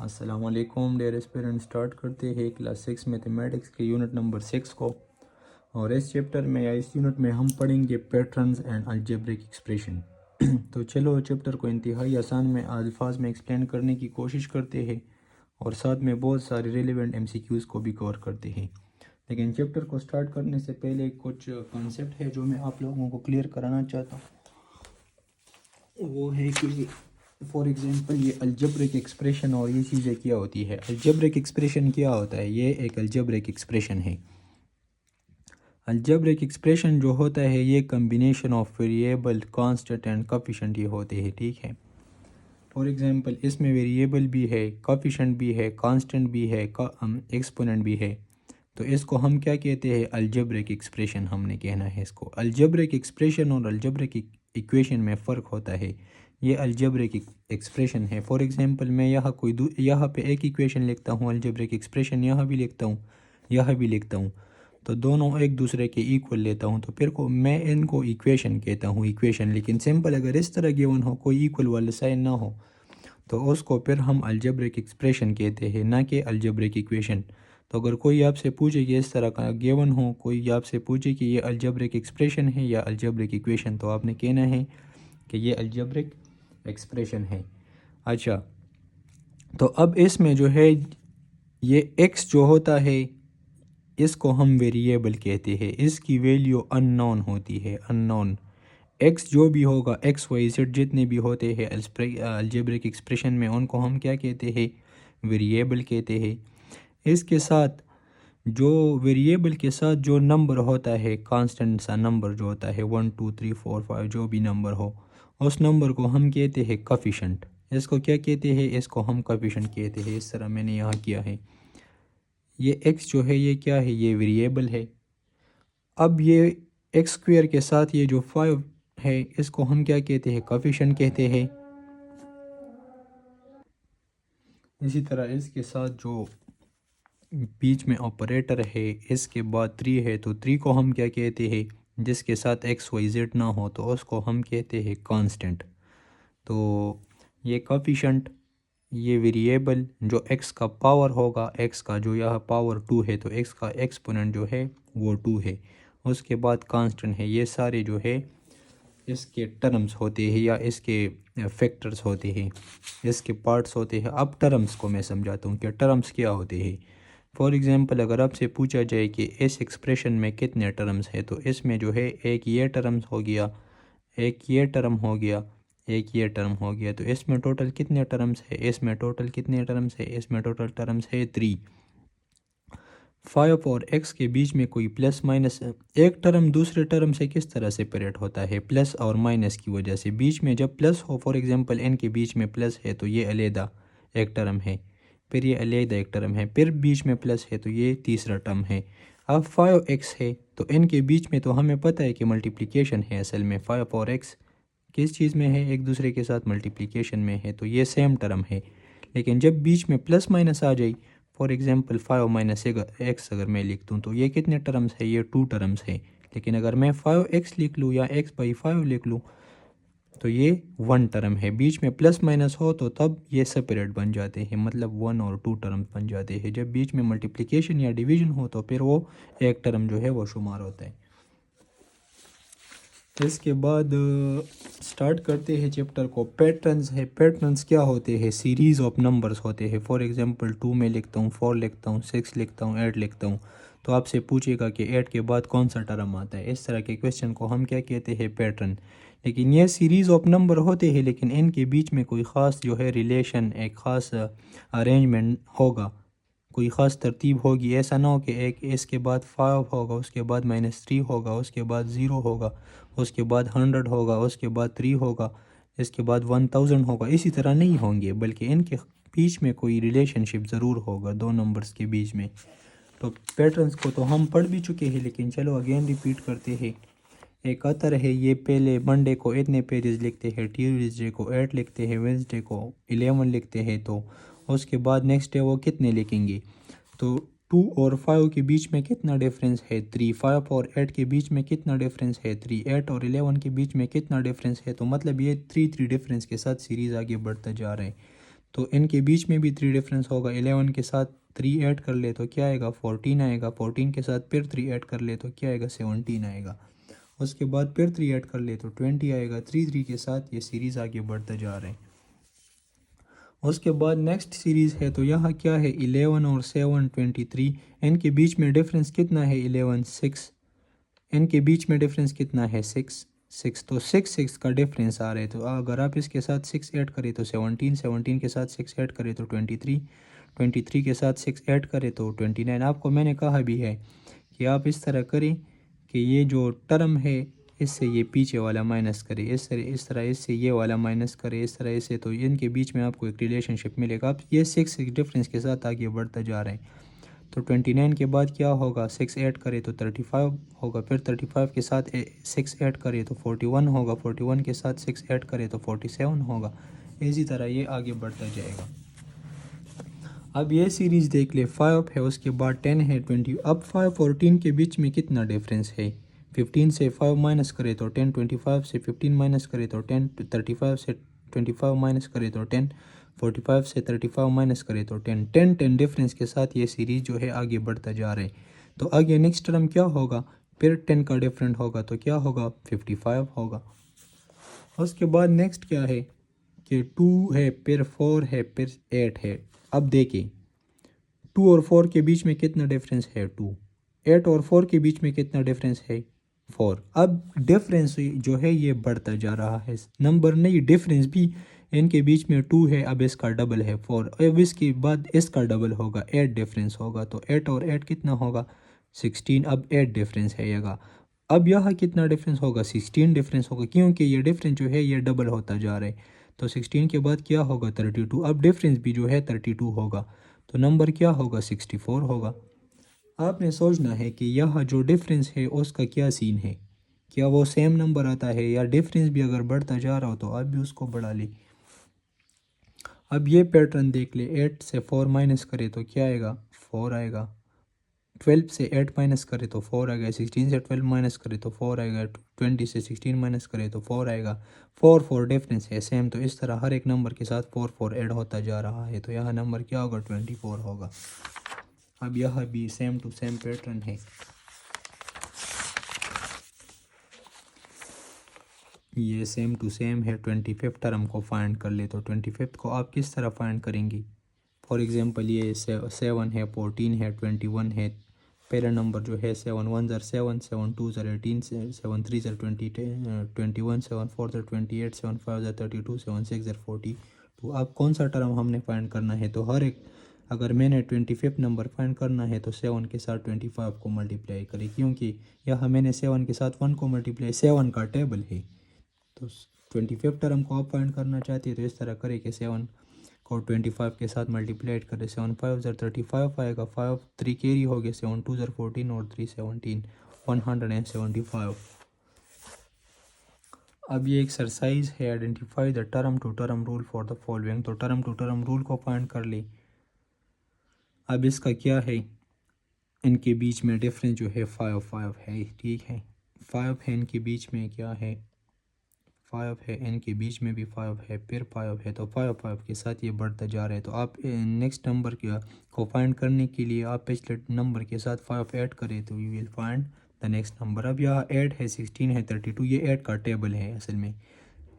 अस्सलामुअलैकुम dear aspirant. Start करते हैं क्लास 6 मैथमेटिक्स के यूनिट नंबर 6 को। और इस चैप्टर में या इस यूनिट में हम पढ़ेंगे पैटर्न्स एंड अलजेब्रिक एक्सप्रेशन। तो चलो चैप्टर को इंतहाई आसान में अल्फाज में एक्सप्लेन करने की कोशिश करते हैं और साथ में बहुत सारे रिलेवेंट एमसीक्यूज़ को भी कवर करते हैं। लेकिन चैप्टर को स्टार्ट करने से पहले कुछ कॉन्सेप्ट है जो मैं आप लोगों को क्लियर कराना चाहता हूँ। वो है कि फॉर एग्जांपल ये अलजेब्रिक एक्सप्रेशन और ये चीज़ें क्या होती है। अलजेब्रिक एक्सप्रेशन क्या होता है? ये एक अलजेब्रिक एक्सप्रेशन है। अलजेब्रिक एक्सप्रेशन जो होता है ये combination of variable, constant and coefficient ये होते हैं, ठीक है। फॉर एग्जांपल इसमें वेरिएबल भी है, कोफिशिएंट भी है, कांस्टेंट भी है, एक्सपोनेंट भी है। तो इसको हम क्या कहते हैं? अलजेब्रिक एक्सप्रेशन हमने कहना है इसको। अलजेब्रिक एक्सप्रेशन और अलजेब्रिक इक्वेशन में फ़र्क होता है। ये अलजेब्रिक एक्सप्रेशन है। फॉर एग्जांपल मैं यहाँ पे एक इक्वेशन लिखता हूँ, अलजेब्रिक एक्सप्रेशन यहाँ भी लिखता हूँ, यहाँ भी लिखता हूँ, तो दोनों एक दूसरे के इक्वल लेता हूँ, तो फिर को मैं इनको इक्वेशन कहता हूँ, इक्वेशन। लेकिन सिंपल अगर इस तरह गिवन हो, कोई इक्वल वाला साइन ना हो, तो उसको फिर हम अलजेब्रिक एक्सप्रेशन कहते हैं, ना कि अलजेब्रिक इक्वेशन। तो अगर कोई आपसे पूछे कि इस तरह का गिवन हो, कोई आपसे पूछे कि ये अलजेब्रिक एक्सप्रेशन है या अलजेब्रिक इक्वेशन, तो आपने कहना है कि ये अलजेब्रिक एक्सप्रेशन है। अच्छा, तो अब इसमें जो है ये x जो होता है इसको हम वेरिएबल कहते हैं, इसकी वैल्यू अननोन होती है, अननोन। x जो भी होगा, x y z जितने भी होते हैं अलजेब्रिक एक्सप्रेशन में, उनको हम क्या कहते हैं? वेरिएबल कहते हैं। इसके साथ जो वेरिएबल के साथ जो नंबर होता है, कांस्टेंट सा नंबर जो होता है 1 2 3 4 5 जो भी नंबर हो, उस नंबर को हम कहते हैं कोफिशिएंट। इसको क्या कहते हैं? इसको हम कोफिशिएंट कहते हैं। इस तरह मैंने यहाँ किया है। ये x जो है ये क्या है? ये वेरिएबल है। अब ये एक्स स्क्वायर के साथ ये जो 5 है इसको हम क्या कहते हैं? कोफिशिएंट कहते हैं। इसी तरह इसके साथ जो बीच में ऑपरेटर है, इसके बाद 3 है, तो 3 को हम क्या कहते हैं? जिसके साथ एक्स वाई जेड ना हो तो उसको हम कहते हैं कांस्टेंट। तो ये कोफिशिएंट, ये वेरिएबल जो x का पावर होगा, x का जो यह पावर 2 है, तो x का एक्सपोनेंट जो है वो 2 है। उसके बाद कांस्टेंट है। ये सारे जो है इसके टर्म्स होते हैं या इसके फैक्टर्स होते हैं, इसके पार्ट्स होते हैं। अब टर्म्स को मैं समझाता हूँ कि टर्म्स क्या होते हैं। फॉर एग्जांपल अगर आपसे पूछा जाए कि इस एक्सप्रेशन में कितने टर्म्स हैं, तो इसमें जो है एक ये टर्म्स हो गया, एक ये टर्म हो गया, एक ये टर्म हो गया, तो इसमें टोटल कितने टर्म्स है? इसमें टोटल कितने टर्म्स है? इसमें टोटल टर्म्स है 3। 5 और x के बीच में कोई प्लस माइनस, एक टर्म दूसरे टर्म से किस तरह सेपरेट होता है? प्लस और माइनस की वजह से। बीच में जब प्लस हो, फॉर एग्जांपल n के बीच में प्लस है तो ये अलहदा एक टर्म है, फिर ये अलहदा एक टर्म है, फिर बीच में प्लस है तो ये तीसरा टर्म है। अब 5x है तो n के बीच में तो हमें पता है कि मल्टीप्लिकेशन है। असल में 5 और x किस चीज़ में है? एक दूसरे के साथ मल्टीप्लिकेशन में है, तो ये सेम टर्म है। लेकिन जब बीच में प्लस माइनस आ जाए, फॉर एग्जांपल 5 माइनस एक्स अगर मैं लिख दूँ, तो ये कितने टर्म्स है? ये 2 टर्म्स है। लेकिन अगर मैं 5x लिख लूँ या x/5 लिख लूँ तो ये 1 टर्म है। बीच में प्लस माइनस हो तो तब ये सेपरेट बन जाते हैं, मतलब 1 और 2 टर्म्स बन जाते हैं। जब बीच में मल्टीप्लिकेशन या डिवीजन हो तो फिर वो एक टर्म जो है वो शुमार होता है। इसके बाद स्टार्ट करते हैं चैप्टर को। पैटर्न्स है। पैटर्न्स क्या होते हैं? सीरीज़ ऑफ नंबर्स होते हैं। फॉर एग्जांपल 2 में लिखता हूँ, 4 लिखता हूँ, 6 लिखता हूँ, 8 लिखता हूँ, तो आपसे पूछेगा कि 8 के बाद कौन सा टर्म आता है। इस तरह के क्वेश्चन को हम क्या कहते हैं? पैटर्न। लेकिन ये सीरीज़ ऑफ नंबर होते हैं, लेकिन इनके बीच में कोई ख़ास जो है रिलेशन, एक ख़ास अरेंजमेंट होगा, कोई ख़ास तरतीब होगी। ऐसा ना हो कि एक इसके बाद 5 होगा, उसके बाद -3 होगा, उसके बाद 0 होगा, उसके बाद 100 होगा, उसके बाद 3 होगा, इसके बाद 1000 होगा। इसी तरह नहीं होंगे, बल्कि इनके बीच में कोई रिलेशनशिप ज़रूर होगा दो नंबर्स के बीच में। तो पैटर्न्स को तो हम पढ़ भी चुके हैं, लेकिन चलो अगेन रिपीट करते हैं। एक आता रहे, ये पहले मंडे को इतने पेजेस लिखते हैं, ट्यूसडे को 8 लिखते हैं, वेंसडे को 11 लिखते हैं, तो उसके बाद नेक्स्ट डे वो कितने लिखेंगे? तो 2 और 5 के बीच में कितना डिफरेंस है? 3। 5 और 8 के बीच में कितना डिफरेंस है? 3। 8 और 11 के बीच में कितना डिफरेंस है? तो मतलब ये 3 3 डिफरेंस के साथ सीरीज़ आगे बढ़ता जा रहा है। तो इनके बीच में भी 3 डिफरेंस होगा। 11 के साथ 3 ऐड कर ले तो क्या आएगा 14 आएगा। 14 के साथ फिर 3 ऐड कर ले तो क्या आएगा 17 आएगा। उसके बाद फिर 3 ऐड कर ले तो 20 आएगा। 3 के साथ ये सीरीज़ आगे बढ़ता जा रहे हैं। उसके बाद नेक्स्ट सीरीज़ है तो यहाँ क्या है 11 और 7 23। इनके बीच में डिफरेंस कितना है 11 6। इनके बीच में डिफरेंस कितना है 6 6। तो 6 का डिफरेंस आ रहा है। तो अगर आप इसके साथ 6 ऐड करें तो 17, 17 के साथ 6 ऐड करें तो 23, 23 के साथ 6 ऐड करें तो 29। आपको मैंने कहा भी है कि आप इस तरह करें कि ये जो टर्म है इससे ये पीछे वाला माइनस करें, इस तरह इससे ये वाला माइनस करें, इस तरह इससे, तो इनके बीच में आपको एक रिलेशनशिप मिलेगा। आप ये 6 डिफरेंस के साथ आगे बढ़ता जा रहे हैं। तो 29 के बाद क्या होगा 6 ऐड करें तो 35 होगा। फिर 35 के साथ 6 ऐड करें तो 41 होगा। 41 के साथ 6 ऐड करें तो 47 होगा। इसी तरह ये आगे बढ़ता जाएगा। अब ये सीरीज़ देख ले 5 है, उसके बाद 10 है 20। अब 5 और 10 के बीच में कितना डिफरेंस है 15 से 5 माइनस करे तो 10, 25 से 15 माइनस करे तो 10, 35 से 25 माइनस करे तो 10, 45 से 35 माइनस करे तो 10, 10 10 डिफरेंस के साथ ये सीरीज़ जो है आगे बढ़ता जा रहा है। तो आगे नेक्स्ट टर्म क्या होगा फिर 10 का डिफरेंट होगा तो क्या होगा 55 होगा। उसके बाद नेक्स्ट क्या है कि 2 है फिर 4 है फिर 8 है। अब देखिए 2 और 4 के बीच में कितना डिफरेंस है 2। 8 और 4 के बीच में कितना डिफरेंस है 4। अब डिफरेंस जो है ये बढ़ता जा रहा है, नंबर नहीं डिफरेंस भी। इनके बीच में 2 है, अब इसका डबल है 4। अब इसके बाद इसका डबल होगा 8 डिफरेंस होगा। तो 8 और 8 कितना होगा 16। अब 8 डिफरेंस है यहाँ। अब यहाँ कितना डिफरेंस होगा 16 डिफरेंस होगा, क्योंकि ये डिफरेंस जो है ये डबल होता जा रहा है। तो 16 के बाद क्या होगा 32। अब डिफरेंस भी जो है 32 होगा। तो नंबर क्या होगा 64 होगा। आपने सोचना है कि यह जो डिफरेंस है उसका क्या सीन है, क्या वो सेम नंबर आता है या डिफरेंस भी अगर बढ़ता जा रहा हो तो आप भी उसको बढ़ा ले। अब ये पैटर्न देख ले 8 से 4 माइनस करे तो क्या आएगा 4 आएगा। 12 से 8 माइनस करे तो 4 आएगा। 16 से 12 माइनस करे तो 4 आएगा। 20 से 16 माइनस करे तो 4 आएगा। 4 4 डिफरेंस है सेम। तो इस तरह हर एक नंबर के साथ 4 4 ऐड होता जा रहा है। तो यहाँ नंबर क्या होगा 24 होगा। अब यह भी सेम टू सेम पैटर्न है। ये सेम टू सेम है। 25 टर्म को फाइंड कर ले तो 25 को आप किस तरह फाइंड करेंगी। फॉर एग्जांपल ये 7 है, 14 है, 21 है। पहला नंबर जो है 7 1 ज़र 7, 7 2 ज़र 18, 7 3 ज़र 20, 21, 7 4 ज़र 28, 7 5 ज़र 32, 7 6 ज़र 40। तो अब कौन सा टर्म हमने फाइंड करना है। तो हर एक अगर मैंने 25 नंबर फाइंड करना है तो 7 के साथ 25 को मल्टीप्लाई करें, क्योंकि यहाँ मैंने 7 के साथ 1 को मल्टीप्लाई 7 का टेबल है। तो 25 टर्म को आप फाइंड करना चाहते हैं तो इस तरह करें कि 7 को 25 के साथ मल्टीप्लाइड करें। 7 5 ज़र 35 आएगा। 5 3 कैरी हो गया। 7 2 ज़र 14 और 3 17, 175। अब ये एक्सरसाइज है identify the term to term rule for the following. तो टर्म टू टर्म रूल को फाइंड कर ले। अब इसका क्या है इनके बीच में डिफरेंस जो है 5 5 है, ठीक है। 5 है इनके बीच में, क्या है 5 है इनके बीच में भी 5 है, फिर 5 है। तो 5 5 के साथ ये बढ़ता जा रहा है। तो आप नेक्स्ट नंबर को फाइंड करने के लिए आप पिछले नंबर के साथ 5 ऐड करें तो you will find the next number. अब यहाँ 8 है, 16 है, 32। ये 8 का टेबल है असल में,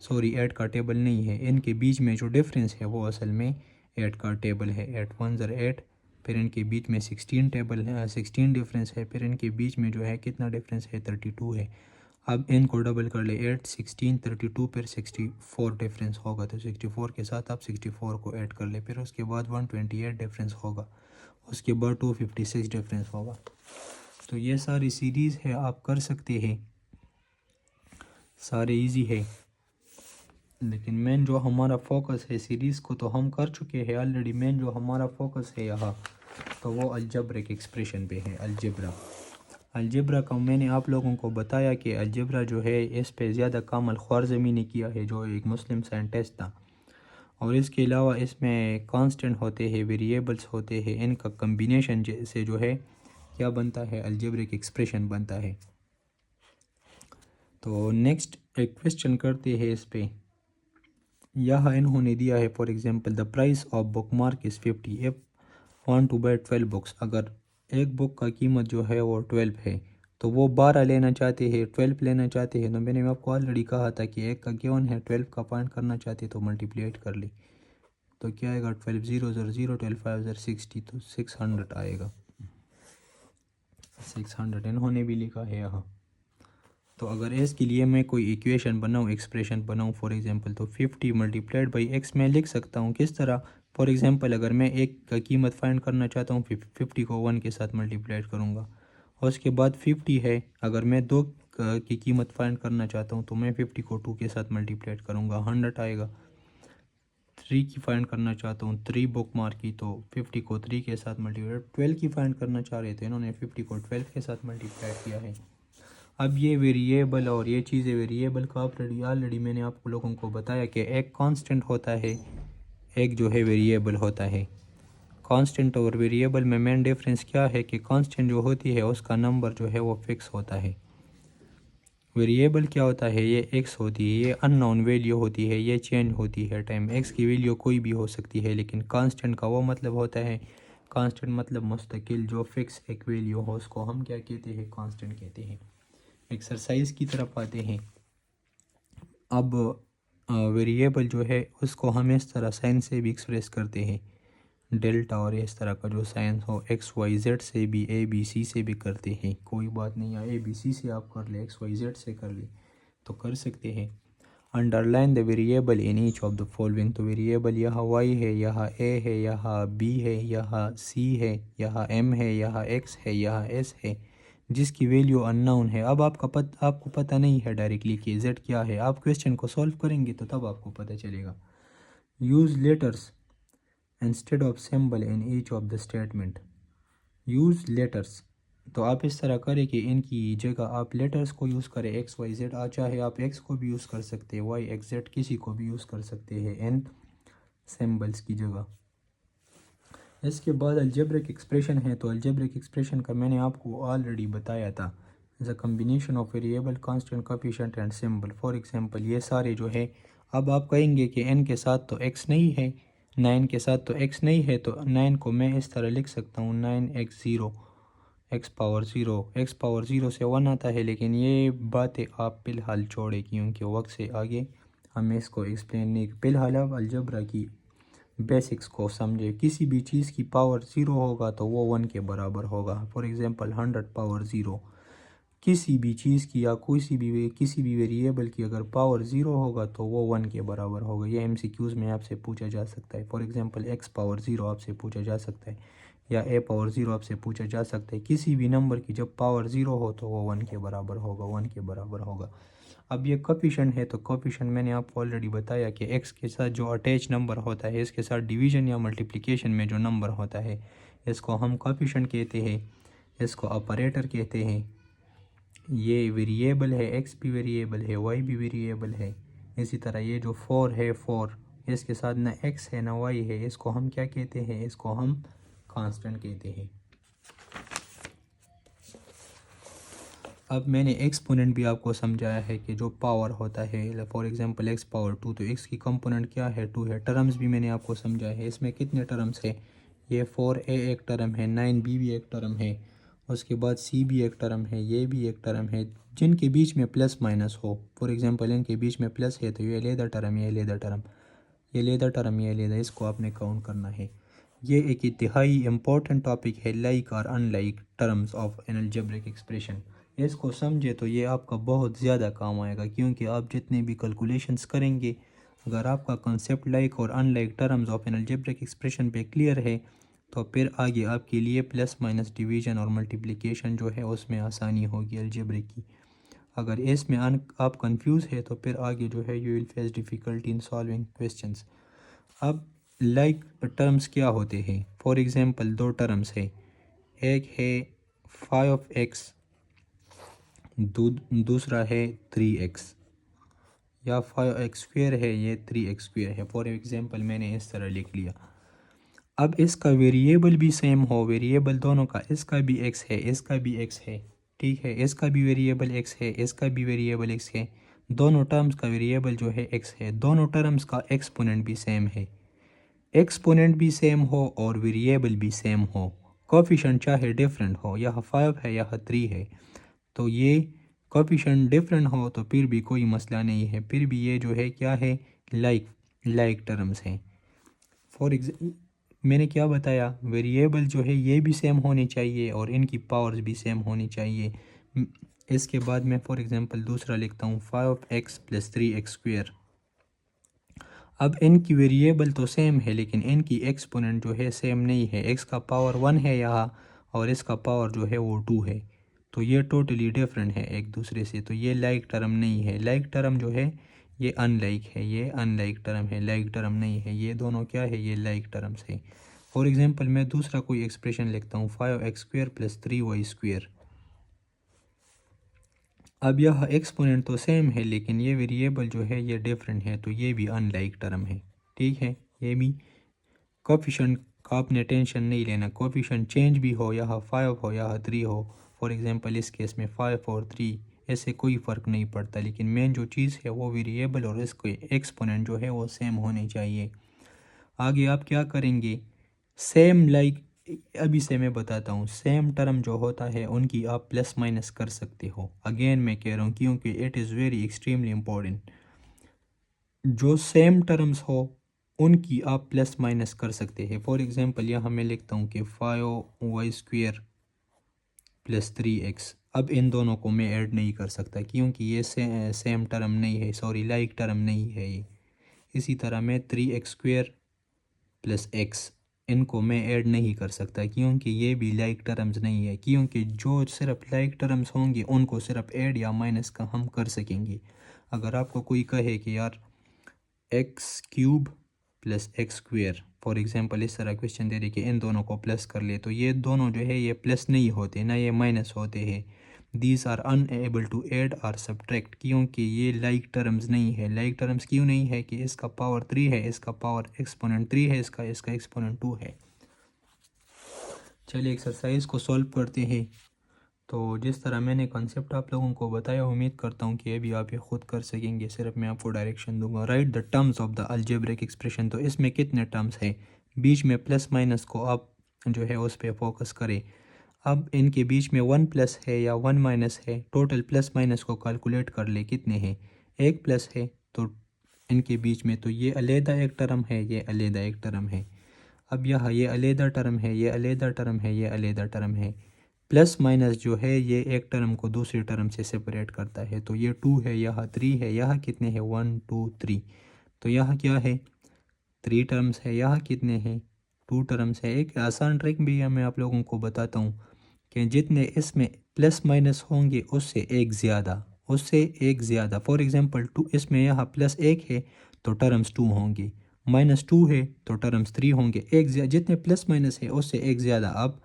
सॉरी 8 का टेबल नहीं है। इनके बीच में जो डिफरेंस है वो असल में 8 का टेबल है। 8 1 ज़र 8, फिर इनके बीच में 16 टेबल है, 16 डिफरेंस है। फिर इनके बीच में जो है कितना डिफरेंस है 32 है। अब इनको डबल कर ले 8 16 32, फिर 64 डिफरेंस होगा। तो 64 के साथ आप 64 को ऐड कर ले। फिर उसके बाद 128 डिफरेंस होगा। उसके बाद 256 डिफरेंस होगा। तो ये सारी सीरीज़ है, आप कर सकते हैं, सारे इजी है। लेकिन मेन जो हमारा फोकस है सीरीज़ को तो हम कर चुके हैं ऑलरेडी। मेन जो हमारा फोकस है यहाँ तो वो अलजब्रिक एक्सप्रेशन पे है। अलजेब्रा का मैंने आप लोगों को बताया कि अलजेब्रा जो है इस पे ज़्यादा काम अल-ख्वारिज़मी ने किया है, जो एक मुस्लिम साइंटिस्ट था। और इसके अलावा इसमें कांस्टेंट होते हैं, वेरिएबल्स होते हैं, इनका कम्बिनेशन से जो है क्या बनता है अलजेब्रिक एक्सप्रेशन बनता है। तो नेक्स्ट एक क्वेश्चन करते हैं इस पे यहाँ इन्होंने दिया है for example the price of book mark is 50 if want to buy 12 books. अगर एक बुक का कीमत जो है वो 12 है तो वो 12 लेना चाहते हैं, 12 लेना चाहते हैं। तो मैंने आपको ऑलरेडी कहा था कि एक का गिवन है, 12 का फाइंड करना चाहते तो मल्टीप्लिकेट कर ली तो क्या आएगा 12 0 0 0 12 5 0 60 तो 600 आएगा। 600 इन्होंने भी लिखा है यहाँ। तो अगर इसके लिए मैं कोई इक्वेशन बनाऊँ, एक्सप्रेशन बनाऊँ फॉर एग्जांपल, तो 50 मल्टीप्लाइड बाई एक्स मैं लिख सकता हूँ किस तरह। फॉर एग्जांपल अगर मैं एक का कीमत फाइंड करना चाहता हूँ 50 को 1 के साथ मल्टीप्लाइड करूँगा और उसके बाद 50 है। अगर मैं 2 की कीमत फाइंड करना चाहता हूँ तो मैं 50 को 2 के साथ मल्टीप्लाइड करूँगा, 100 आएगा। 3 की फाइंड करना चाहता हूँ, 3 बुक मार्क की, तो 50 को 3 के साथ मल्टीप्लाइड। 12 की फाइंड करना चाह रहे थे, इन्होंने 50 को 12 के साथ मल्टीप्लाइड किया है। अब ये वेरिएबल और ये चीज़ें, वेरिएबल का ऑलरेडी मैंने आपको लोगों को बताया कि एक कांस्टेंट होता है, एक जो है वेरिएबल होता है। कांस्टेंट और वेरिएबल में मेन डिफरेंस क्या है कि कांस्टेंट जो होती है उसका नंबर जो है वो फिक्स होता है। वेरिएबल क्या होता है, ये एक्स होती है, ये अननोन वैल्यू होती है, ये चेंज होती है टाइम। एक्स की वैल्यू कोई भी हो सकती है, लेकिन कांस्टेंट का वो मतलब होता है, कांस्टेंट मतलब मुस्तकिल जो फिक्स एक वैल्यू हो, उसको हम क्या कहते हैं, कांस्टेंट कहते हैं। एक्सरसाइज की तरफ आते हैं। अब वेरिएबल जो है उसको हम इस तरह साइन से भी एक्सप्रेस करते हैं, डेल्टा और इस तरह का जो साइन हो। एक्स वाई जेड से भी, ए बी सी से भी करते हैं, कोई बात नहीं है, ए बी सी से आप कर ले, एक्स वाई जेड से कर ले तो कर सकते हैं। Underline the variable in each of the following. तो वेरिएबल यहाँ वाई है, यहाँ ए है, यहाँ बी है, यहाँ सी है, यहाँ एम है, यहाँ एक्स है, यहाँ एस है, जिसकी वैल्यू अननोन है। अब आपको पता नहीं है डायरेक्टली कि जेड क्या है। आप क्वेश्चन को सॉल्व करेंगे तो तब आपको पता चलेगा। Use letters instead of symbol in each of the statement. Use letters, तो आप इस तरह करें कि इनकी जगह आप लेटर्स को यूज़ करें, एक्स वाई जेड। चाहे आप एक्स को भी यूज़ कर सकते हैं, वाई एक्स जेड किसी को भी यूज़ कर सकते हैं इन सिंबल्स की जगह। इसके बाद अलजेब्रिक एक्सप्रेशन है, तो अलजेब्रिक एक्सप्रेशन का मैंने आपको ऑलरेडी बताया था, the combination of variable constant coefficient and symbol. For example ये सारे जो है, अब आप कहेंगे कि n के साथ तो x नहीं है, 9 के साथ तो x नहीं है, तो 9 को मैं इस तरह लिख सकता हूँ 9x0 x power 0। x power 0 से 1 आता है, लेकिन ये बातें आप फ़िलहाल छोड़े क्योंकि वक्त से आगे हमें इसको एक्सप्लेन नहीं। फ़िलहाल आप अलजबरा की बेसिक्स को समझे। किसी भी चीज़ की पावर 0 होगा तो वो 1 के बराबर होगा। फॉर एग्जांपल 100 पावर 0, किसी भी चीज़ की या किसी भी वेरिएबल की अगर पावर 0 होगा तो वो 1 के बराबर होगा। ये MCQs में आपसे पूछा जा सकता है। फॉर एग्जांपल x पावर 0 आपसे पूछा जा सकता है, या a पावर 0 आपसे पूछा जा सकता है। किसी भी नंबर की जब पावर 0 हो तो वो 1 के बराबर होगा, 1 के बराबर होगा। अब ये कोफिशिएंट है, तो कोफिशिएंट मैंने आपको ऑलरेडी बताया कि x के साथ जो अटैच नंबर होता है, इसके साथ डिवीज़न या मल्टीप्लिकेशन में जो नंबर होता है, इसको हम कोफिशिएंट कहते हैं, इसको ऑपरेटर कहते हैं। ये वेरिएबल है, x भी वेरिएबल है, y भी वेरिएबल है। इसी तरह ये जो 4 है, 4 इसके साथ ना x है ना y है, इसको हम क्या कहते हैं, इसको हम कांस्टेंट कहते हैं। अब मैंने एक्सपोनेंट भी आपको समझाया है कि जो पावर होता है, फॉर एग्जांपल x पावर 2, तो x की कंपोनेंट क्या है, 2 है। टर्म्स भी मैंने आपको समझाया है, इसमें कितने टर्म्स है, ये 4a एक टर्म है, 9b भी एक टर्म है, उसके बाद c भी एक टर्म है, ये भी एक टर्म है, जिनके बीच में प्लस माइनस हो। फॉर एग्जांपल इनके बीच में प्लस है तो ये लेदा टर्म, ये लेदा टर्म, ये लेदा टर्म, ये लेदा, इसको आपने काउंट करना है। ये एक इंतहाई इम्पोर्टेंट टॉपिक है, लाइक और unlike terms of N algebraic expression. इसको समझे तो ये आपका बहुत ज़्यादा काम आएगा, क्योंकि आप जितने भी कैलकुलेशंस करेंगे, अगर आपका कंसेप्ट लाइक और unlike terms of N algebraic expression पे क्लियर है तो फिर आगे आपके लिए प्लस माइनस डिवीज़न और मल्टीप्लिकेशन जो है उसमें आसानी होगी अलजेब्रिक की। अगर इसमें आप कंफ्यूज है तो फिर आगे जो है you will face difficulty in solving questions. अब लाइक टर्म्स क्या होते हैं, फॉर एग्जांपल 2 टर्म्स है, एक है 5x, दूसरा है 3x, या 5x स्क्वेयर है, ये 3x स्क्वेयर है। फॉर एग्जांपल मैंने इस तरह लिख लिया। अब इसका वेरिएबल भी सेम हो, वेरिएबल दोनों का, इसका भी x है, इसका भी x है, ठीक है, इसका भी वेरिएबल x है, इसका भी वेरिएबल x है, दोनों टर्म्स का वेरिएबल जो है x है, दोनों टर्म्स का एक्सपोनेंट भी सेम है, एक्सपोनेंट भी सेम हो और वेरिएबल भी सेम हो, कोफिशिएंट चाहे डिफरेंट हो, यहाँ 5 है यहाँ 3 है, तो ये कोफिशिएंट डिफरेंट हो तो फिर भी कोई मसला नहीं है, फिर भी ये जो है क्या है, लाइक टर्म्स हैं। फॉर एग्जाम्पल मैंने क्या बताया, वेरिएबल जो है ये भी सेम होनी चाहिए और इनकी पावर्स भी सेम होनी चाहिए। इसके बाद मैं फॉर एग्जांपल दूसरा लिखता हूँ 5x + 3x²। अब इनकी वेरिएबल तो सेम है लेकिन इनकी एक्सपोनेंट जो है सेम नहीं है, x का पावर 1 है यहाँ और इसका पावर जो है वो 2 है, तो ये टोटली डिफरेंट है एक दूसरे से, तो ये लाइक टर्म नहीं है। लाइक टर्म जो है ये अनलाइक है, ये अनलाइक टर्म है, लाइक टर्म नहीं है, ये दोनों क्या है, ये लाइक टर्म्स है। फॉर एग्जांपल मैं दूसरा कोई एक्सप्रेशन लिखता हूँ 5x² + 3y²। अब यह एक्सपोनेंट तो सेम है लेकिन ये वेरिएबल जो है ये डिफरेंट है, तो ये भी अनलाइक टर्म है, ठीक है। ये भी कोफिशिएंट का आपने टेंशन नहीं लेना, कोफिशिएंट चेंज भी हो, यहाँ 5 हो यहाँ 3 हो, फॉर एग्जांपल इस केस में 5 और 3, ऐसे कोई फ़र्क नहीं पड़ता, लेकिन मेन जो चीज़ है वो वेरिएबल और इसके एक्सपोनेंट जो है वो सेम होने चाहिए। आगे आप क्या करेंगे, सेम लाइक अभी से मैं बताता हूँ, सेम टर्म जो होता है उनकी आप प्लस माइनस कर सकते हो। अगेन मैं कह रहा हूँ क्योंकि it is very extremely important, जो सेम टर्म्स हो उनकी आप प्लस माइनस कर सकते हैं। फॉर एग्जांपल यहाँ मैं लिखता हूँ कि 5y² + 3x। अब इन दोनों को मैं ऐड नहीं कर सकता क्योंकि ये सेम टर्म नहीं है, सॉरी लाइक टर्म नहीं है ये। इसी तरह मैं 3x² + x, इनको मैं ऐड नहीं कर सकता क्योंकि ये भी लाइक टर्म्स नहीं है, क्योंकि जो सिर्फ लाइक टर्म्स होंगे उनको सिर्फ ऐड या माइनस का हम कर सकेंगे। अगर आपको कोई कहे कि यार x³ + x², फॉर एग्जांपल इस तरह क्वेश्चन दे रहे कि इन दोनों को प्लस कर ले, तो ये दोनों जो है ये प्लस नहीं होते ना ये माइनस होते हैं। These are unable to add और सब्ट्रैक्ट, क्योंकि ये लाइक टर्म्स नहीं है। लाइक टर्म्स क्यों नहीं है कि इसका पावर 3 है, इसका पावर एक्सपोनेंट 3 है, इसका एक्सपोनेंट 2 है। चलिए एक्सरसाइज को सॉल्व करते हैं। तो जिस तरह मैंने कॉन्सेप्ट आप लोगों को बताया, उम्मीद करता हूँ कि अभी आप ये खुद कर सकेंगे, सिर्फ मैं आपको डायरेक्शन दूंगा। Right the terms of the algebraic expression, तो इसमें कितने टर्म्स हैं, बीच में प्लस माइनस को आप जो है उस पर फोकस करें। अब इनके बीच में 1 प्लस है या 1 माइनस है, टोटल प्लस माइनस को कैलकुलेट कर ले कितने हैं, एक प्लस है तो इनके बीच में, तो ये अलहदा एक टर्म है, ये अलहदा एक टर्म है। अब यह ये अलहदा टर्म है, ये अलहदा टर्म है, ये अलहदा टर्म है। प्लस माइनस जो है ये एक टर्म को दूसरी टर्म से सेपरेट करता है, तो ये 2 है, यहाँ 3 है, यहाँ कितने हैं 1 2 3, तो यहाँ क्या है 3 टर्म्स है, यहाँ कितने हैं 2 टर्म्स है। एक आसान ट्रिक भी है, मैं आप लोगों को बताता हूँ कि जितने इसमें प्लस माइनस होंगे उससे एक ज़्यादा, उससे एक ज़्यादा। फॉर एग्जांपल 2, इसमें यहाँ +1 है तो टर्म्स 2 होंगे, -2 है तो टर्म्स 3 होंगे। जितने प्लस माइनस है उससे एक ज़्यादा आप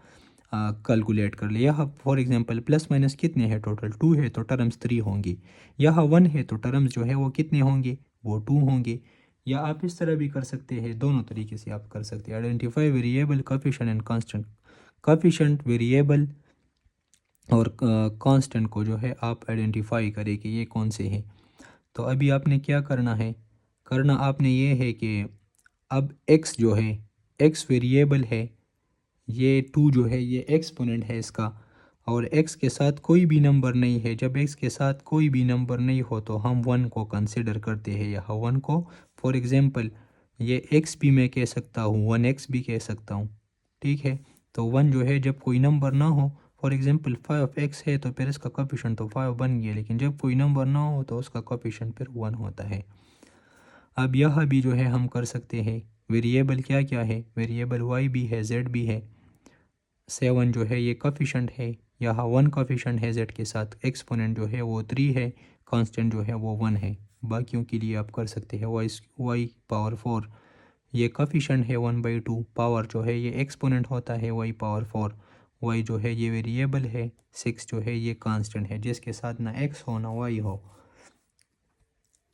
कैलकुलेट कर ले। यहाँ फॉर एग्जांपल प्लस माइनस कितने हैं, टोटल 2 है तो टर्म्स 3 होंगी। यहाँ 1 है तो टर्म्स जो है वो कितने होंगे, वो 2 होंगे। या आप इस तरह भी कर सकते हैं, दोनों तरीके से आप कर सकते हैं। Identify variable coefficient and constant, coefficient variable और कांस्टेंट को जो है आप आइडेंटिफाई करें कि ये कौन से हैं। तो अभी आपने क्या करना है, करना आपने ये है कि अब x जो है, x वेरिएबल है, ये 2 जो है ये एक्सपोनेंट है इसका, और x के साथ कोई भी नंबर नहीं है। जब x के साथ कोई भी नंबर नहीं हो तो हम 1 को कंसिडर करते हैं, यहाँ 1 को। फॉर एग्जांपल ये x भी मैं कह सकता हूँ, 1x भी कह सकता हूँ, ठीक है। तो 1 जो है जब कोई नंबर ना हो, फॉर एग्जांपल 5x है तो फिर इसका कोफिशिएंट तो 5 बन गया, लेकिन जब कोई नंबर ना हो तो उसका कोफिशिएंट फिर 1 होता है। अब यह भी जो है हम कर सकते हैं, वेरिएबल क्या क्या है, वेरिएबल y भी है, z भी है। 7 जो है ये कोफिशिएंट है, यहाँ 1 कोफिशिएंट है z के साथ, एक्सपोनेंट जो है वो 3 है, कांस्टेंट जो है वो 1 है। बाकियों के लिए आप कर सकते हैं y पावर 4, ये कोफिशिएंट है 1/2, पावर जो है ये एक्सपोनेंट होता है y पावर 4, y जो है ये वेरिएबल है, 6 जो है ये कांस्टेंट है, जिसके साथ ना x हो ना y हो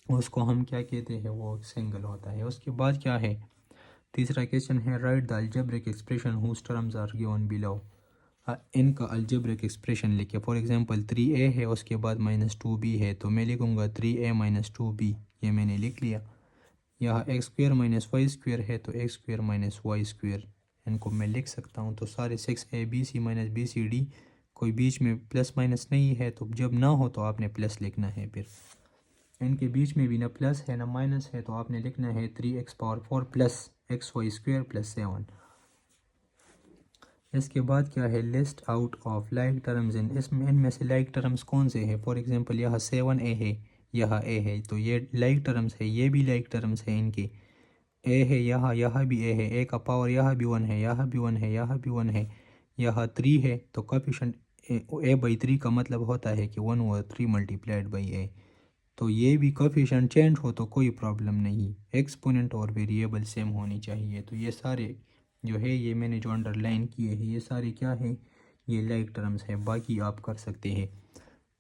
उसको हम क्या कहते हैं, वो सिंगल होता है। उसके बाद क्या है, तीसरा क्वेश्चन है right the algebraic expression whose terms are given below. इनका अलजेब्रिक एक्सप्रेशन लिखे। फॉर एग्जांपल 3a है, उसके बाद -2b है, तो मैं लिखूँगा 3a - 2b, ये मैंने लिख लिया। यहाँ x² - y² है, तो x² - y², इनको मैं लिख सकता हूँ। तो सारे 6abc - bcd, कोई बीच में प्लस माइनस नहीं है, तो जब ना हो तो आपने प्लस लिखना है। फिर इनके बीच में भी ना प्लस है ना माइनस है, तो आपने लिखना है 3x⁴ प्लस xy² + 7। इसके बाद क्या है, list out of like terms इनमें से लाइक टर्म्स कौन से हैं। फॉर एग्जांपल यहाँ 7a है, यहाँ a है, तो ये लाइक टर्म्स है, ये भी लाइक टर्म्स है इनके। a है यहाँ भी a है, a का पावर यहाँ भी 1 है, यहाँ भी 1 है, यहाँ भी 1 है, यहाँ 3 है, तो कोएफिशिएंट a/3 का मतलब होता है कि 1/3 मल्टीप्लाइड बाई a। तो ये भी कोएफिशिएंट चेंज हो तो कोई प्रॉब्लम नहीं, एक्सपोनेंट और वेरिएबल सेम होनी चाहिए। तो ये सारे जो है, ये मैंने जो अंडरलाइन किए हैं, ये सारे क्या हैं, ये लाइक टर्म्स हैं। बाकी आप कर सकते हैं।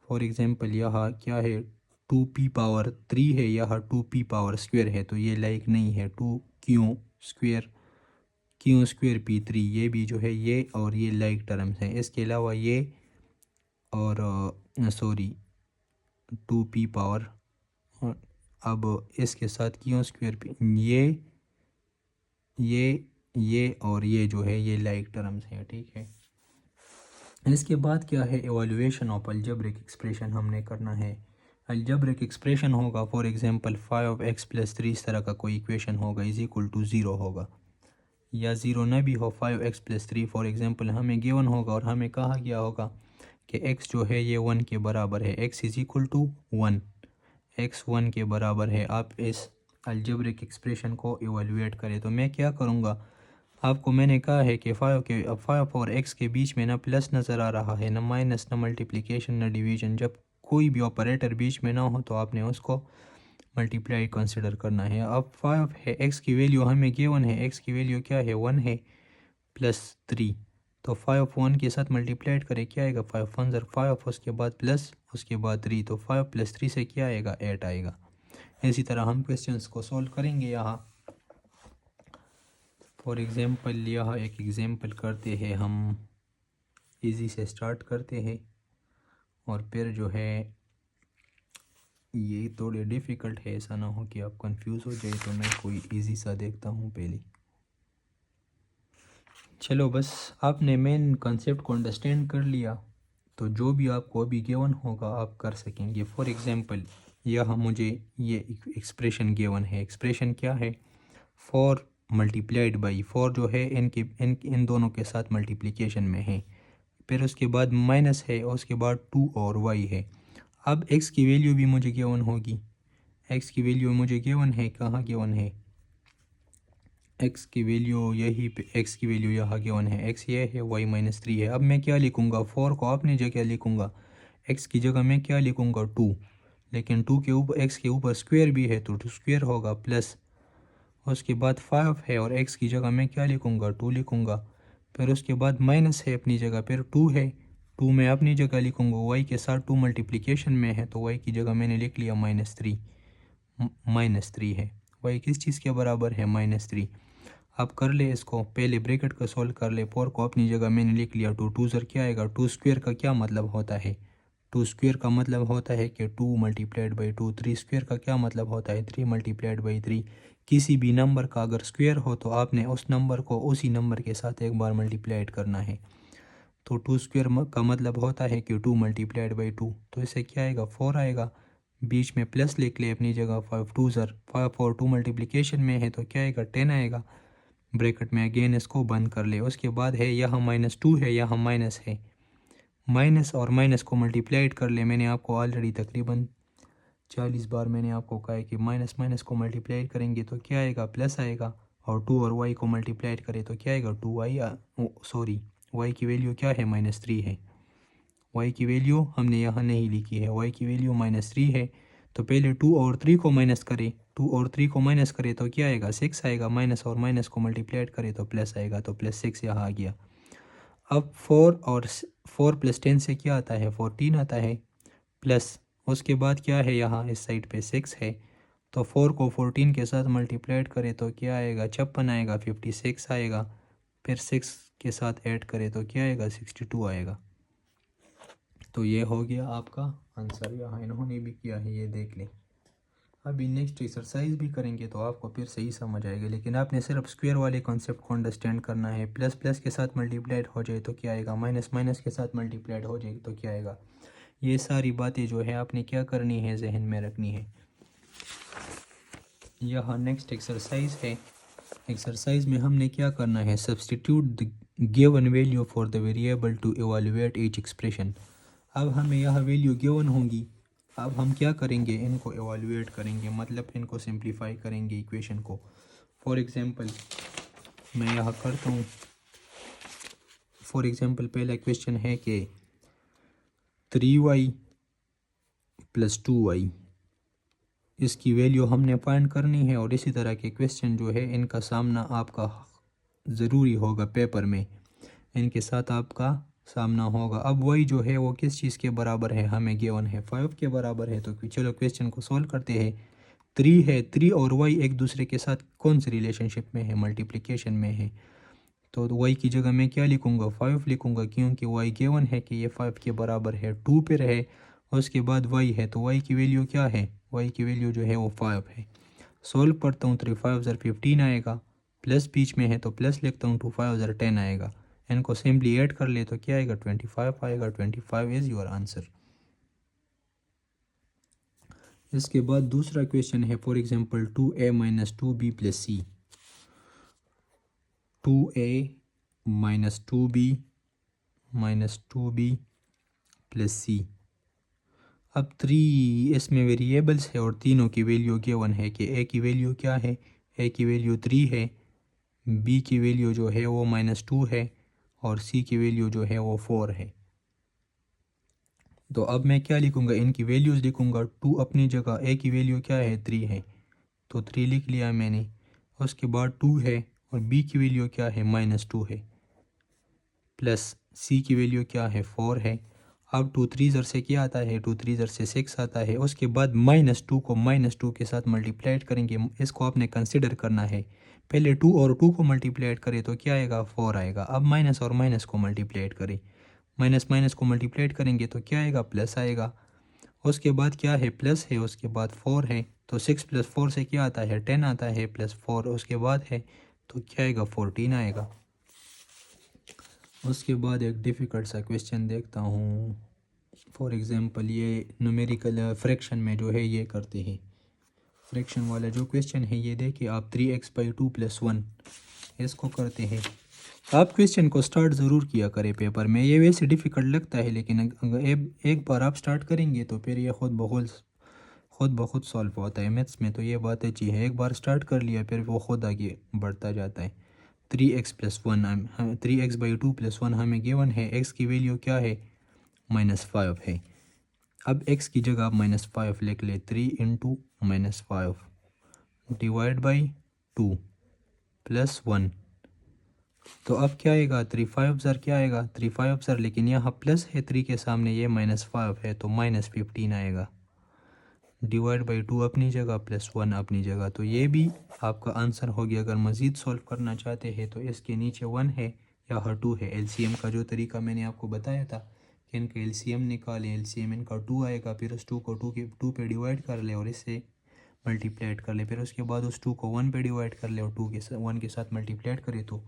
फॉर एग्जांपल यहाँ क्या है, 2p⁻3 है, यहाँ 2p² है, तो ये लाइक नहीं है। 2q² p3, ये भी जो है ये और ये लाइक टर्म्स हैं। इसके अलावा ये और सॉरी 2p⁻, अब इसके साथ q² p, ये और ये जो है ये लाइक टर्म्स हैं, ठीक है। इसके बाद क्या है, एवोल्यूशन ऑफ अलजेब्रिक एक्सप्रेशन हमने करना है। अलजेब्रिक एक्सप्रेशन होगा, फॉर एग्जांपल 5x + 3, इस तरह का कोई इक्वेशन होगा, = 0 होगा, या 0 ना भी हो, 5x + 3 फॉर एग्जांपल हमें गिवन होगा और हमें कहा गया होगा कि x जो है ये 1 के बराबर है, x = 1, x 1 के बराबर है। आप इस अलजेब्रिक एक्सप्रेशन को इवेलुएट करें, तो मैं क्या करूँगा, आपको मैंने कहा है कि 5 और x के बीच में ना प्लस नज़र आ रहा है, ना माइनस, ना मल्टीप्लिकेशन, ना डिवीजन। जब कोई भी ऑपरेटर बीच में ना हो तो आपने उसको मल्टीप्लाई कंसिडर करना है। अब 5 है, x की वैल्यू हमें गिवन है, x की वैल्यू क्या है, 1 है, +3, तो 5 1 के साथ मल्टीप्लाइड करें, क्या आएगा, 5 1 5, उसके बाद प्लस, उसके बाद 3, तो 5 + 3 से क्या आएगा, 8 आएगा। इसी तरह हम क्वेश्चंस को सॉल्व करेंगे। यहाँ फॉर एग्जांपल यहाँ एक एग्जांपल करते हैं, हम इजी से स्टार्ट करते हैं और फिर जो है ये थोड़े डिफ़िकल्ट है, ऐसा ना हो कि आप कंफ्यूज हो जाए, तो मैं कोई इजी सा देखता हूँ पहले। चलो, बस आपने मेन कॉन्सेप्ट को अंडरस्टैंड कर लिया, तो जो भी आपको अभी गिवन होगा आप कर सकेंगे। फॉर एग्जांपल यहाँ मुझे ये एक्सप्रेशन गिवन है। एक्सप्रेशन क्या है, 4 × 4 जो है इन दोनों के साथ मल्टीप्लिकेशन में है, फिर उसके बाद माइनस है, और उसके बाद 2 और y है। अब x की वैल्यू भी मुझे गिवन होगी, x की वैल्यू मुझे गिवन है, कहाँ गिवन है, x की वैल्यू यही पे, x की वैल्यू यहाँ गिवन है, x ये है, y -3 है। अब मैं क्या लिखूँगा, 4 को अपनी जगह लिखूँगा, x की जगह मैं क्या लिखूँगा, 2, लेकिन 2 के ऊपर, x के ऊपर स्क्वायर भी है, तो 2² होगा, प्लस उसके बाद 5 है, और x की जगह मैं क्या लिखूँगा, 2 लिखूँगा, फिर उसके बाद माइनस है अपनी जगह, फिर 2 है, 2 मैं अपनी जगह लिखूँगा, y के साथ 2 मल्टीप्लिकेशन में है, तो y की जगह मैंने लिख लिया -3 है। y किस चीज़ के बराबर है, -3। अब कर ले इसको, पहले ब्रैकेट को सॉल्व कर ले। 4 को अपनी जगह मैंने लिख लिया, 2 2 ज़र क्या आएगा, 2² का क्या मतलब होता है, 2² का मतलब होता है कि 2 × 2, 3² का क्या मतलब होता है, 3 × 3। किसी भी नंबर का अगर स्क्वायर हो तो आपने उस नंबर को उसी नंबर के साथ एक बार मल्टीप्लाइड करना है। तो 2² का मतलब होता है कि 2 × 2, तो इससे क्या आएगा, 4 आएगा। बीच में प्लस लिख ले अपनी जगह, 5 2 ज़र 5 और 2 मल्टीप्लिकेशन में है, तो क्या आएगा, 10 आएगा। ब्रैकेट में अगेन इसको बंद कर ले। उसके बाद है यहाँ -2 है, यहाँ माइनस है, माइनस और माइनस को मल्टीप्लाइड कर ले। मैंने आपको ऑलरेडी तकरीबन 40 बार मैंने आपको कहा है कि माइनस माइनस को मल्टीप्लाइड करेंगे तो क्या आएगा, प्लस आएगा, और 2 और y को मल्टीप्लाइड करें तो क्या आएगा, 2y, सॉरी y की वैल्यू क्या है, -3 है। y की वैल्यू हमने यहाँ नहीं लिखी है, y की वैल्यू -3 है। तो पहले 2 और 3 को माइनस करें, 2 और 3 को माइनस करें तो क्या आएगा, 6 आएगा, माइनस और माइनस को मल्टीप्लाइड करें तो प्लस आएगा, तो +6 यहाँ आ गया। अब 4 + 10 से क्या आता है, 14 आता है, प्लस उसके बाद क्या है, यहाँ इस साइड पे 6 है, तो 4 को 14 के साथ मल्टीप्लाइड करें तो क्या आएगा, 56 आएगा, 56 आएगा। फिर 6 के साथ ऐड करें तो क्या आएगा 62 आएगा। तो ये हो गया आपका आंसर, यहाँ इन्होंने भी किया है, ये देख लें। अभी नेक्स्ट एक्सरसाइज भी करेंगे तो आपको फिर सही समझ आएगा, लेकिन आपने सिर्फ स्क्वायर वाले कॉन्सेप्ट को अंडरस्टैंड करना है। प्लस प्लस के साथ मल्टीप्लाइड हो जाए तो क्या आएगा, माइनस माइनस के साथ मल्टीप्लाइड हो जाए तो क्या आएगा। ये सारी बातें जो है आपने क्या करनी है, जहन में रखनी है। यहाँ नेक्स्ट एक्सरसाइज है। एक्सरसाइज में हमने क्या करना है, substitute the given value for the variable to evaluate each expression. अब हमें यह वैल्यू गिवन होंगी, अब हम क्या करेंगे, इनको इवैल्यूएट करेंगे, मतलब इनको सिंप्लीफाई करेंगे इक्वेशन को। फॉर एग्जांपल मैं यहाँ करता हूँ। फॉर एग्जांपल पहला क्वेश्चन है कि 3y + 2y, इसकी वैल्यू हमने फाइंड करनी है। और इसी तरह के क्वेश्चन जो है इनका सामना आपका ज़रूरी होगा पेपर में, इनके साथ आपका सामना होगा। अब y जो है वो किस चीज़ के बराबर है, हमें गिवन है 5 के बराबर है। तो चलो क्वेश्चन को सॉल्व करते हैं। 3 है, 3 और y एक दूसरे के साथ कौन सी रिलेशनशिप में है, मल्टीप्लिकेशन में है। तो y की जगह मैं क्या लिखूँगा, 5 लिखूँगा, क्योंकि y गिवन है कि ये 5 के बराबर है। 2 पे रहे, उसके बाद y है, तो y की वैल्यू क्या है, y की वैल्यू जो है वो 5 है। सोल्व करता हूँ, 3 5 ज़र 15 आएगा, प्लस बीच में है तो प्लस लिखता हूँ, 2 5 ज़र 10 आएगा। इनको सिंपली ऐड कर ले तो क्या आएगा, 25 आएगा। 25 इज़ योर आंसर। इसके बाद दूसरा क्वेश्चन है, for example 2a - 2b + c। 2a - 2b - 2b + c। अब 3 इसमें वेरिएबल्स है और तीनों की वैल्यू गिवन है कि a की वैल्यू क्या है, a की वैल्यू 3 है, b की वैल्यू जो है वो -2 है और c की वैल्यू जो है वो 4 है। तो अब मैं क्या लिखूँगा, इनकी वैल्यूज़ लिखूँगा। 2 अपनी जगह, a की वैल्यू क्या है, 3 है, तो 3 लिख लिया मैंने। उसके बाद 2 है और b की वैल्यू क्या है, -2 है, प्लस c की वैल्यू क्या है, 4 है। अब 2 3 ज़र से क्या आता है, 2 3 ज़र से 6 आता है। उसके बाद -2 को -2 के साथ मल्टीप्लाइड करेंगे, इसको आपने कंसिडर करना है। पहले 2 और 2 को मल्टीप्लाइड करें तो क्या आएगा, 4 आएगा। अब माइनस और माइनस को मल्टीप्लाइड करें, माइनस माइनस को मल्टीप्लाइड करेंगे तो क्या आएगा, प्लस आएगा। उसके बाद क्या है, प्लस है, उसके बाद 4 है, तो 6 + 4 से क्या आता है, 10 आता है, प्लस 4 उसके बाद है तो क्या आएगा, 14 आएगा। उसके बाद एक डिफ़िकल्ट सा क्वेश्चन देखता हूँ। फॉर एग्ज़ाम्पल ये न्यूमेरिकल फ्रैक्शन में जो है ये करते हैं। फ्रैक्शन वाला जो क्वेश्चन है ये देखिए आप, 3x/2 + 1 इसको करते हैं। आप क्वेश्चन को स्टार्ट ज़रूर किया करें पेपर में, ये वैसे डिफ़िकल्ट लगता है लेकिन अगर एक बार आप स्टार्ट करेंगे तो फिर ये खुद ब खुद सॉल्व होता है। मैथ्स में तो ये बात अच्छी है, एक बार स्टार्ट कर लिया फिर वो खुद आगे बढ़ता जाता है। 3x/2 + 1 हमें गिवन है, x की वैल्यू क्या है, -5 है। अब x की जगह आप -5 लिख ले, 3 × -5 डिवाइड बाई 2 + 1। तो अब क्या आएगा, 3 5 ज़र क्या आएगा, 3 5 ज़र, लेकिन यहाँ प्लस है 3 के सामने, ये -5 है तो -15 आएगा, डिवाइड बाई 2 अपनी जगह, + 1 अपनी जगह। तो ये भी आपका आंसर हो गया। अगर मज़ीद सॉल्व करना चाहते हैं तो इसके नीचे 1 है, यहाँ 2 है। एलसीएम का जो तरीका मैंने आपको बताया था कि इनका एलसीएम निकालें, एलसीएम इनका 2 आएगा, फिर उस 2 को 2 पे डिवाइड कर ले और इससे मल्टीप्लाइड कर ले, फिर उसके बाद उस 2 को 1 पे डिवाइड कर ले और 1 के साथ मल्टीप्लाइड करे तो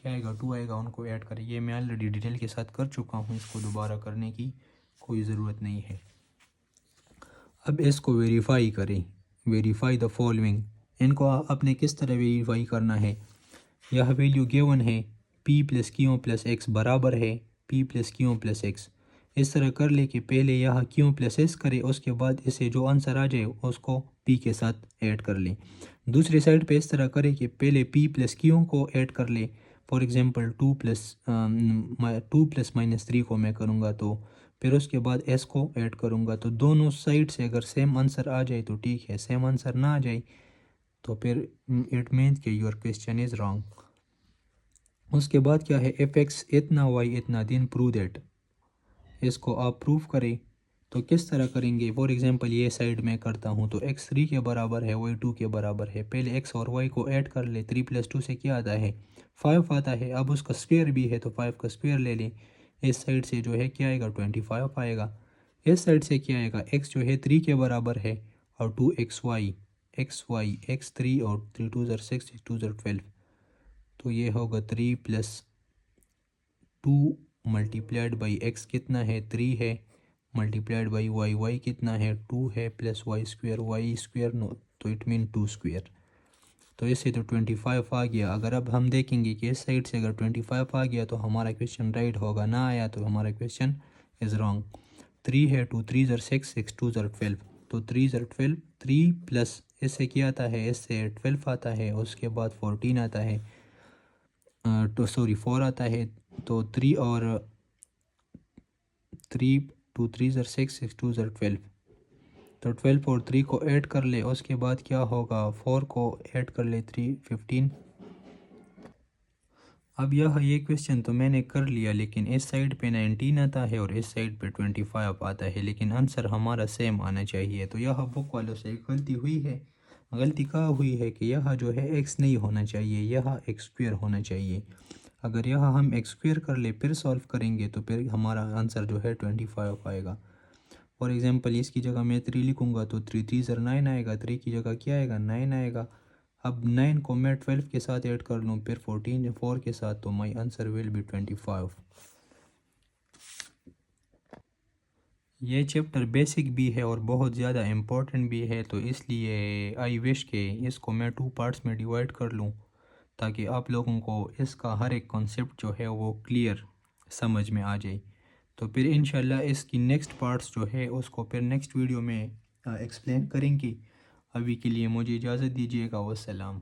क्या आएगा, 2 आएगा। उनको ऐड करें, ये मैं ऑलरेडी डिटेल के साथ कर चुका हूँ, इसको दोबारा करने की कोई ज़रूरत नहीं है। अब इसको वेरीफाई करें, वेरीफाई द फॉलोइंग। इनको आपने किस तरह वेरीफाई करना है, यह वैल्यू गिवन है, p + q + x बराबर है p + q + x। इस तरह कर ले कि पहले यह q + s करे, उसके बाद इसे जो आंसर आ जाए उसको p के साथ ऐड कर ले। दूसरी साइड पे इस तरह करे कि पहले p + q को ऐड कर ले। फॉर एग्जांपल 2 + -3 को मैं करूँगा, तो फिर उसके बाद s को ऐड करूँगा। तो दोनों साइड से अगर सेम आंसर आ जाए तो ठीक है, सेम आंसर ना आ जाए तो फिर इट मीन्स कि योर क्वेश्चन इज़ रॉन्ग। उसके बाद क्या है, f(x) इतना y इतना, दिन प्रूव दैट, इसको आप प्रूव करें तो किस तरह करेंगे, फॉर एग्जांपल ये साइड में करता हूँ तो x 3 के बराबर है, y 2 के बराबर है। पहले x और y को ऐड कर ले, 3 + 2 से क्या आता है 5 आता है। अब उसका स्क्वायर भी है तो 5 का स्क्वायर ले लें। इस साइड से जो है क्या आएगा 25 आएगा। इस साइड से क्या आएगा, x जो है 3 के बराबर है और 2xy, x 3 और 3 2 ज़र 6, 6 2 ज़र 12। तो ये होगा 3 + 2 मल्टीप्लाइड बाई x कितना है 3 है, मल्टीप्लाइड बाई y कितना है 2 है, प्लस y स्क्वायर नो, तो इट मीन 2 स्क्वायर। तो इससे तो 25 आ गया। अगर अब हम देखेंगे कि इस साइड से अगर 25 आ गया तो हमारा क्वेश्चन राइट होगा, ना आया तो हमारा क्वेश्चन इज़ रॉन्ग। 3 है, 2 3 ज़र 6, 6 2 ज़र 12, तो 3 ज़र 12, 3 प्लस इससे क्या आता है, इससे 12 आता है, उसके बाद 14 आता है, तो सॉरी 4 आता है। तो 3 और 3 2 3 ज़र 6, 6 2 ज़र 12, तो 12 और 3 को ऐड कर ले, उसके बाद क्या होगा 4 को ऐड कर ले 3 15। अब यह ये क्वेश्चन तो मैंने कर लिया, लेकिन इस साइड पे 19 आता है और इस साइड पे 25 आता है, लेकिन आंसर हमारा सेम आना चाहिए। तो यह बुक वालों से गलती हुई है। गलती कहाँ हुई है कि यह जो है x नहीं होना चाहिए, यह x स्क्वायर होना चाहिए। अगर यह हम x स्क्वायर कर ले फिर सॉल्व करेंगे तो फिर हमारा आंसर जो है 25 आएगा। फॉर एग्जांपल इसकी जगह मैं 3 लिखूंगा तो 3 3 ज़र 9 आएगा, 3 की जगह क्या आएगा 9 आएगा। अब 9 को मैं 12 के साथ ऐड कर लूँ, फिर 14 4 के साथ, तो माई आंसर विल बी 25। ये चैप्टर बेसिक भी है और बहुत ज़्यादा इम्पोर्टेंट भी है, तो इसलिए आई विश के इसको मैं 2 पार्ट्स में डिवाइड कर लूँ ताकि आप लोगों को इसका हर एक कॉन्सेप्ट जो है वो क्लियर समझ में आ जाए। तो फिर इंशाल्लाह इसकी नेक्स्ट पार्ट्स जो है उसको फिर नेक्स्ट वीडियो में एक्सप्लेन करेंगे। अभी के लिए मुझे इजाज़त दीजिएगा। वस्सलाम।